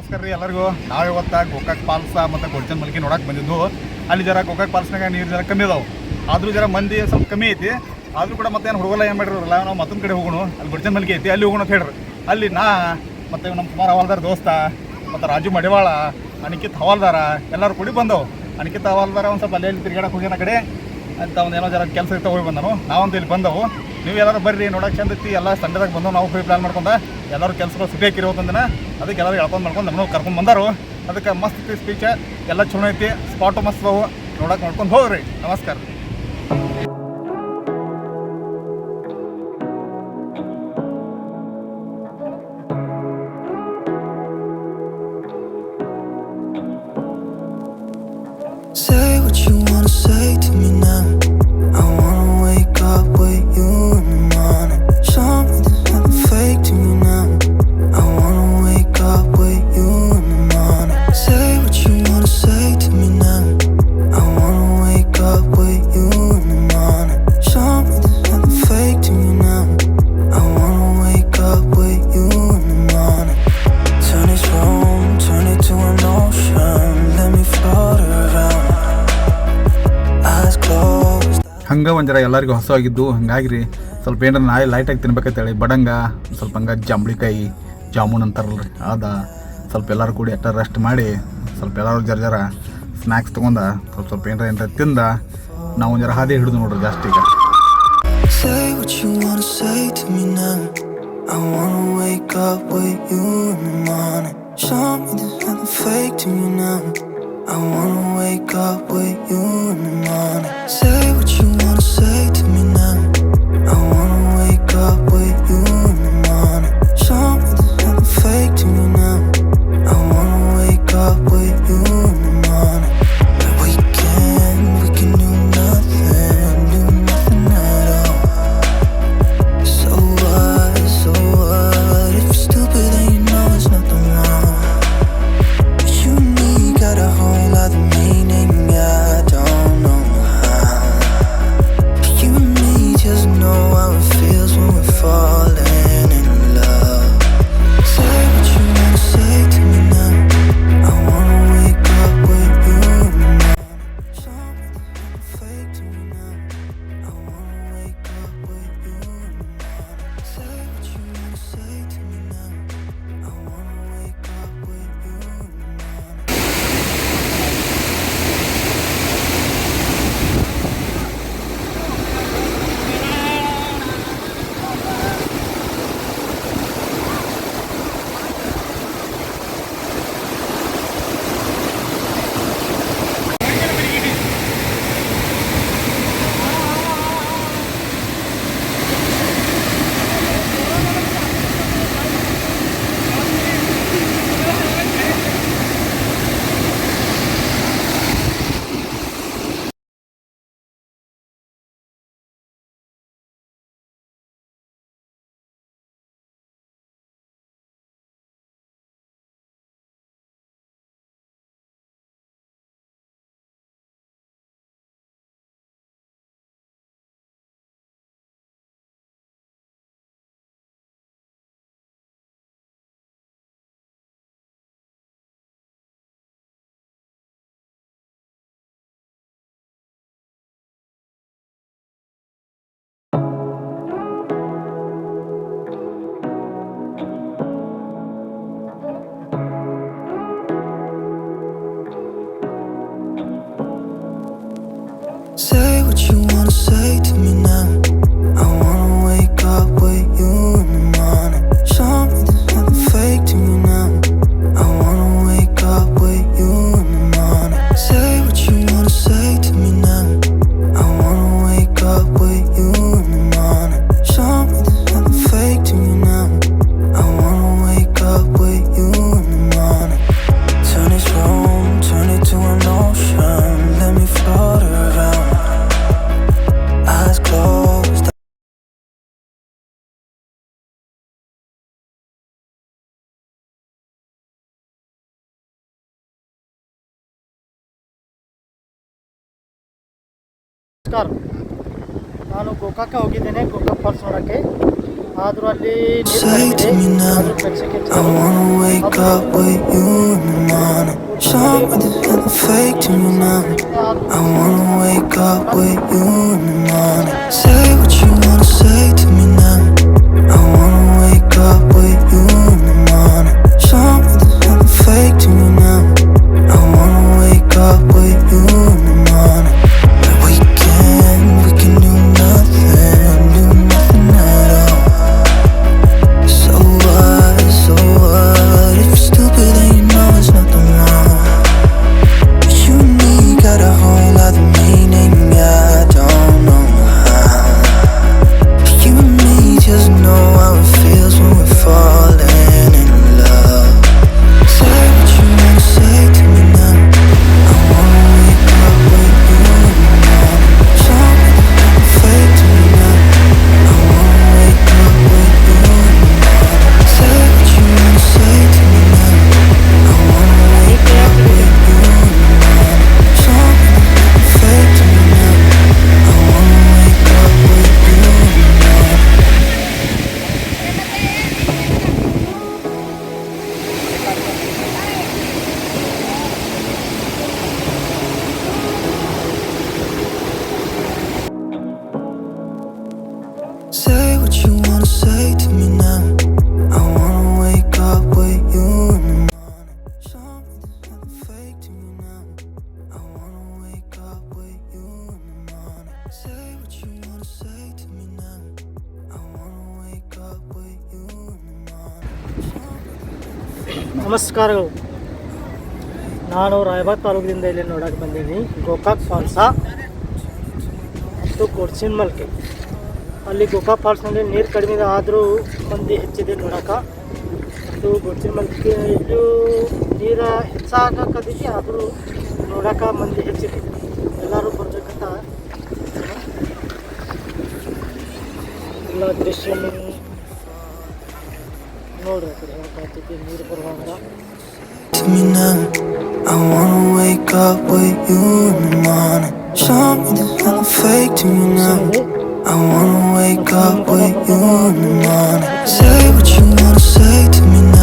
ನಮಸ್ಕಾರ ರೀ ಎಲ್ಲರಿಗೂ. ನಾವು ಇವತ್ತು ಗೋಕಾಕ್ ಫಾಲ್ಸ ಮತ್ತು ಗೋಲ್ಚನ್ ಮಲ್ಕಿ ನೋಡಕ್ಕೆ ಬಂದಿದ್ದು. ಅಲ್ಲಿ ಜರ ಗೋಕಾಕ್ ಫಾಲ್ಸ್ನಾಗ ನೀರು ಜರ ಕಮ್ಮಿ ಅದಾವೆ, ಆದರೂ ಜರ ಮಂದಿ ಸ್ವಲ್ಪ ಕಮ್ಮಿ ಐತಿ. ಆದರೂ ಕೂಡ ಮತ್ತೆ ಏನು ಹುಡುಗಲ್ಲ ಏನು ಮಾಡಿರಲ್ಲ, ನಾವು ಮತ್ತೊಂದು ಕಡೆ ಹೋಗೋಣ, ಅಲ್ಲಿ ಗೋಲ್ಚನ್ ಮಲ್ಕಿ ಐತಿ ಅಲ್ಲಿ ಹೋಗೋಣ ಅಂತ ಹೇಳ್ರಿ. ಅಲ್ಲಿ ಮತ್ತು ನಮ್ಮ ಕುಮಾರ್ ಹವಾಲ್ದಾರ್ ದೋಸ್ತ ಮತ್ತು ರಾಜು ಮಡಿವಾಳ, ಅನಿಕಿತ್ ಹವಾಲ್ದಾರ ಎಲ್ಲರೂ ಕೂಡಿ ಬಂದವು. ಅನಿಕಿತ್ ಹವಾಲ್ದಾರ ಒಂದು ಸ್ವಲ್ಪ ಅಲ್ಲಿ ತಿರ್ಗಾಡಕ್ಕೆ ಹೋಗ್ಯಾನ ಕಡೆ ಅಂತ ಒಂದು ಏನೋ ಜರ ಕೆಲಸ ಇರ್ತಾ ಹೋಗಿ ಬಂದನು. ನಾವಂತೂ ಇಲ್ಲಿ ಬಂದವು. ನೀವು ಎಲ್ಲರೂ ಬರ್ರಿ ನೋಡೋಕೆ ಚಂದ ಐತಿ. ಎಲ್ಲ ಸಂಡೆದಾಗ ಬಂದವು. ನಾವು ಹೋಗಿ ಪ್ಲಾನ್ ಮಾಡ್ಕೊಂಡ ಎಲ್ಲರೂ ಕೆಲಸಗಳು ಸುಟಿ ಹಾಕಿರೋತಂದಿನ ಅದಕ್ಕೆ ಎಲ್ಲರೂ ಹೇಳ್ಕೊಂಡು ಮಾಡ್ಕೊಂಡು ನಮ್ಮನ್ನು ಕರ್ಕೊಂಡು ಬಂದರು. ಅದಕ್ಕೆ ಮಸ್ತ್ ಐತಿ ಸ್ಪೀಚ್, ಎಲ್ಲ ಚಲೋ ಐತಿ, ಸ್ಪಾಟು ಮಸ್ತ್ ಅವು, ನೋಡೋಕೆ ನೋಡ್ಕೊಂಡು ಹೋಗ್ರಿ. ನಮಸ್ಕಾರ. Say what you wanna say to me now. I wanna wake up with you in the morning. Show me there's nothing fake to me now. I wanna wake up with you in the morning. Say what you wanna say to me now. I wanna wake up with you in the morning. Show me there's nothing fake to me now. I wanna wake up with you in the morning. Turn this room, turn it to an ocean. Let me float around. ಹಂಗೆ ಒಂದು ಜರ ಎಲ್ಲರಿಗೂ ಹೊಸವಾಗಿದ್ದು ಹಂಗಾಗಿ ರೀ ಸ್ವಲ್ಪ ಏನಾರ ನಾಳೆ ಲೈಟಾಗಿ ತಿನ್ಬೇಕಂತೇಳಿ ಬಡಂಗ ಸ್ವಲ್ಪ ಹಂಗೆ ಜಾಂಬಳಿಕಾಯಿ ಜಾಮೂನ್ ಅಂತಾರಲ್ಲ ರೀ ಅದ ಸ್ವಲ್ಪ ಎಲ್ಲರೂ ಕೂಡಿ ಅಟ್ಟ ರೆಸ್ಟ್ ಮಾಡಿ ಸ್ವಲ್ಪ ಎಲ್ಲರೂ ಜರ ಸ್ನ್ಯಾಕ್ಸ್ ತೊಗೊಂಡ ಸ್ವಲ್ಪ ಏನಾರ ತಿಂದ ನಾವು ಒಂದು ಜರ ಹಾದಿ ಹಿಡಿದು ನೋಡ್ರಿ ಜಾಸ್ತಿ. ಈಗ Say what you wanna say to me now. I wanna wake up with you in the morning. Show me there's nothing fake to me now. I wanna wake up with you in the morning. Say what you wanna say to me now. I wanna wake up with you in the morning. Show me there's nothing fake to me now. I wanna wake up with you in the morning. We can do nothing at all. So what if you're stupid then you know it's nothing wrong. You and me got a whole lot of meaning, I don't know how. You and me just know how it feels when we're falling in love. Say what you wanna say to me now. I wanna wake up with you in the morning. Show me there's nothing fake to me now. I wanna wake up with you in the morning. Say what you wanna say to me now. I wanna wake up with you in the morning. Say what you wanna say to me now. I wanna wake up with you in the morning. Show me there's nothing fake to me now. I wanna wake up with you in the morning. Say what you wanna say to me now. I wanna wake up with you in the morning. Show me there's nothing fake to me now. I wanna wake up with you in the morning. Turn this room, turn it to an ocean. Let me float around. Eyes closed. ನಮಸ್ಕಾರ. ನಾನು ಗೋಕಾಕ ಹೋಗಿದ್ದೇನೆ, Gokak falls ನೋಡೋಕ್ಕೆ. ಆದರೂ ಅಲ್ಲಿ ನೀರು Say ಕಡಿಮೆ to ಇದೆ. me now, ಆದರೂ ಪ್ರೇಕ್ಷಕರು I wanna wake up with you in the morning. Something there's nothing fake to me now. I wanna wake up with you in the morning. Say what you wanna say to me now. I wanna wake up with you in the morning. Something there's nothing fake to me now. I wanna wake up with you in the morning. Like we can do nothing at all. So what, if you're stupid then you know it's nothing wrong. You and me got a whole other meaning, I don't know how. You and me just know how it feels when we're falling in love. Say what you wanna say to me now. I wanna wake up with you in the morning. Something fake to me now. I wanna wake up with you in the morning. Say what you wanna say to me now. I wanna wake up with you in the morning. Something fake to me now. I wanna wake up with you in the morning. Say what you wanna say to me now. I wanna wake up with you in the morning. Something there's nothing fake to me now. I wanna wake up with you in the morning. Say what you wanna say to me now. I wanna wake up with you in the morning. ನಮಸ್ಕಾರಗಳು. ನಾನು ರಾಯಬಾಗ್ ತಾಲೂಕಿನಿಂದ ಇಲ್ಲಿ ನೋಡಕ್ಕೆ ಬಂದೀನಿ. Gokak falls ಮತ್ತು ಕೊಡ್ಚಿನ್ಮಲ್ಕೆ. ಅಲ್ಲಿ ಗೋಕಾಕ್ ಫಾಲ್ಸ್ನಲ್ಲಿ ನೀರು ಕಡಿಮೆ ಇದೆ, ಆದರೂ ಮಂದಿ ಹೆಚ್ಚಿದೆ ನೋಡೋಕೆ. ಮತ್ತು ಕೊಡ್ಚಿನ್ಮಲ್ಕೆ ಇದು ನೀರು ಹೆಚ್ಚಾಗಕ್ಕದಿದೆ, ಆದರೂ ನೋಡೋಕೆ ಮಂದಿ ಹೆಚ್ಚಿದೆ. ಎಲ್ಲರೂ ಬರ್ಬೇಕಂತ ಎಲ್ಲ ದೃಶ್ಯ ನೋಡ್ರಿ. ಆ ಕಡೆ ಹೇಳ್ತಾ ನೀರು ಬರುವಾಗ To me now, I wanna wake up with you in the morning. Something there's nothing fake to me now. I wanna wake up with you in the morning. Say what you wanna say to me now.